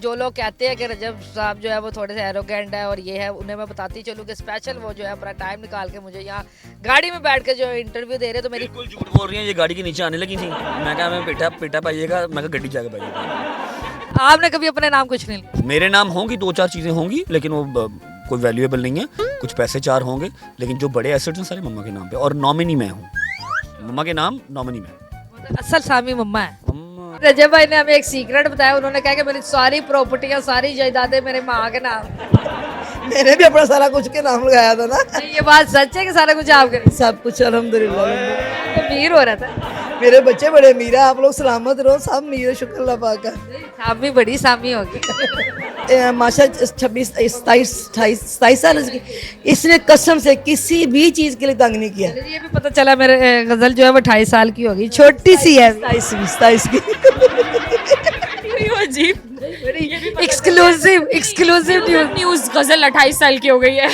जो लोग कहते हैं कि रजब साहब जो है वो थोड़े से एरोगेंट है और ये है, उन्हें मैं बताती चलूँ कि स्पेशल वो जो है अपना टाइम निकाल के मुझे यहाँ गाड़ी में बैठ के जो इंटरव्यू दे रहे, तो मेरी बिल्कुल झूठ बोल रही हैं, ये गाड़ी के नीचे आने लगी थी। मैं कहा मैं पेटा पेटा पाइएगा, मैं कहा गड्डी जाके पाइएगा। आपने कभी अपने नाम कुछ नहीं लिया? मेरे नाम होंगी 2-4 चीज़ें होंगी, लेकिन वो कोई वैल्यूएबल नहीं है। कुछ पैसे 4 होंगे, लेकिन जो बड़े एसेट्स हैं सारे मम्मा के नाम पे, और नॉमिनी मैं हूँ। मम्मा के नाम नॉमिनी मैं। असल सामी मम्मा है। मम्मा रजब भाई ने हमें एक सीक्रेट बताया, उन्होंने कहा कि मेरी सारी प्रॉपर्टियां सारी जायदादें मेरे माँ के नाम। मैंने भी अपना सारा कुछ के नाम लगाया था ना। ये बात सच है कि सारा कुछ आपके? सब कुछ अल्हम्दुलिल्लाह। अमीर हो रहा था। मेरे बच्चे बड़े अमीर हैं, आप लोग सलामत रहो, सब अमीर है, शुक्र अल्लाह पाक का। सामी बड़ी सामी होगी। माशा 27 साल इसकी, इसने कसम से किसी भी चीज के लिए तंग नहीं किया। ये भी पता चला मेरे गजल जो है वो 28 साल की होगी, छोटी सी है। 27 की। अजीब एक्सक्लूसिव न्यूज़ न्यूज़ गजल 28 साल की हो गई है।